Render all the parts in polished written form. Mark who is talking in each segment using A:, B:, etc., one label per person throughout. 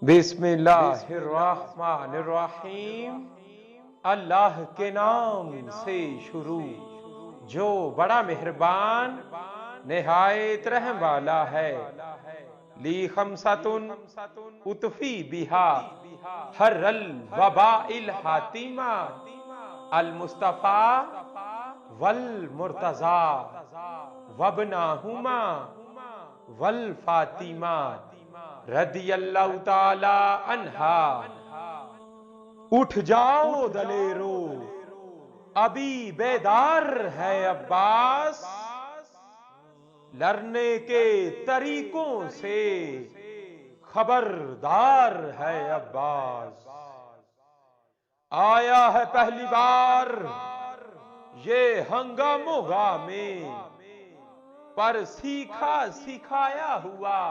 A: बिस्मिल्लाहिर्रहमानिर्रहीम। अल्लाह के नाम से शुरू जो बड़ा मेहरबान निहायत रहम वाला है। ली खमसतुन उतफी बिहा हर्रल वबाइल हातिमा अल मुस्तफ़ा वल मुर्तज़ा वबनाहुमा वल फातिमा रदियल्लाहु ताला अन्हा। उठ जाओ दलेरो, अभी बेदार है अब्बास, लड़ने के तरीकों से खबरदार है अब्बास। आया है पहली बार ये हंगामोगा में, पर सीखा सिखाया हुआ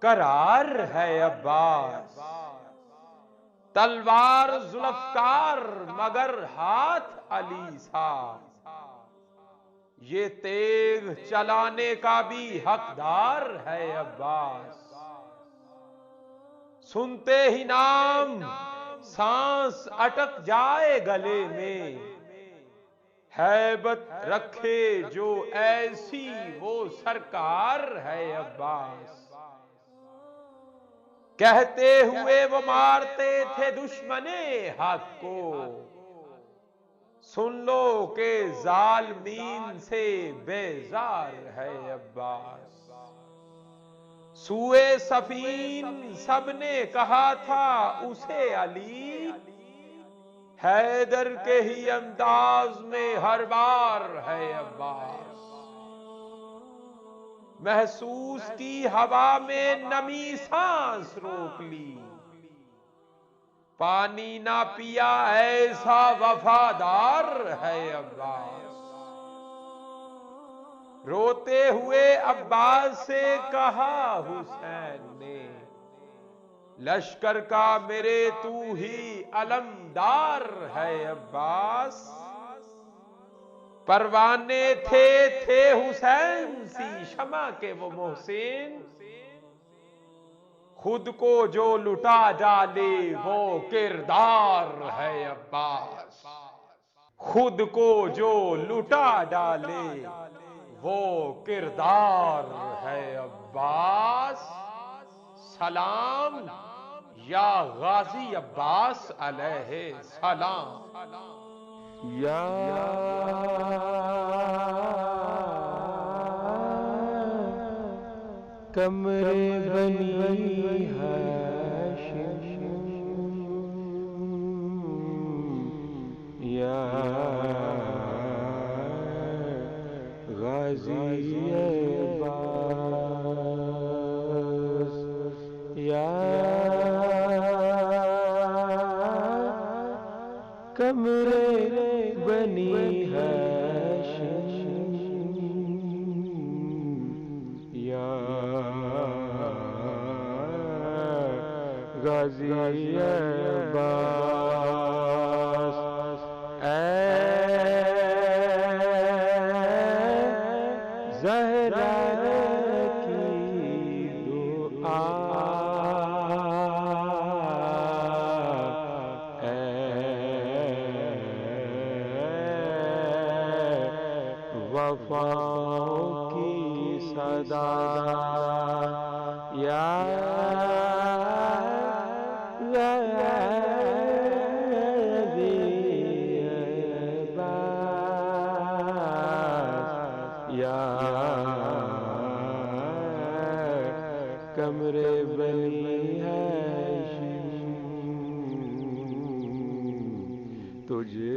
A: करार है अब्बास। तलवार जुल्फकार मगर हाथ अली सा, ये तेग चलाने का भी हकदार है अब्बास। सुनते ही नाम सांस अटक जाए गले में, हैबत रखे जो ऐसी वो सरकार है अब्बास। कहते हुए वो मारते थे दुश्मने हक को, सुन लो के जालमीन से बेजार है अब्बास। सूए सफीन सबने कहा था उसे अली, हैदर के ही अंदाज में हर बार है अब्बास। महसूस की हवा में नमी सांस रोक ली, पानी ना पिया ऐसा वफादार है अब्बास। रोते हुए अब्बास से कहा हुसैन ने, लश्कर का मेरे तू ही अलमदार है अब्बास। परवाने थे हुसैन सी शमा के वो मोहसिन, खुद को जो लुटा डाले वो किरदार है अब्बास। खुद को जो लुटा डाले वो किरदार है अब्बास। सलाम या गाजी अब्बास अलैहि सलाम।
B: या कमरे बनी हाशिम, या गाजी अब्बास, या कमरे बनी हाशिम, या गाजी अब्बास। ज़हरा की दुआ, वफ़ाओं की सदा, या गाज़ी अब्बास, या कमरे बनी हाशिम। तुझे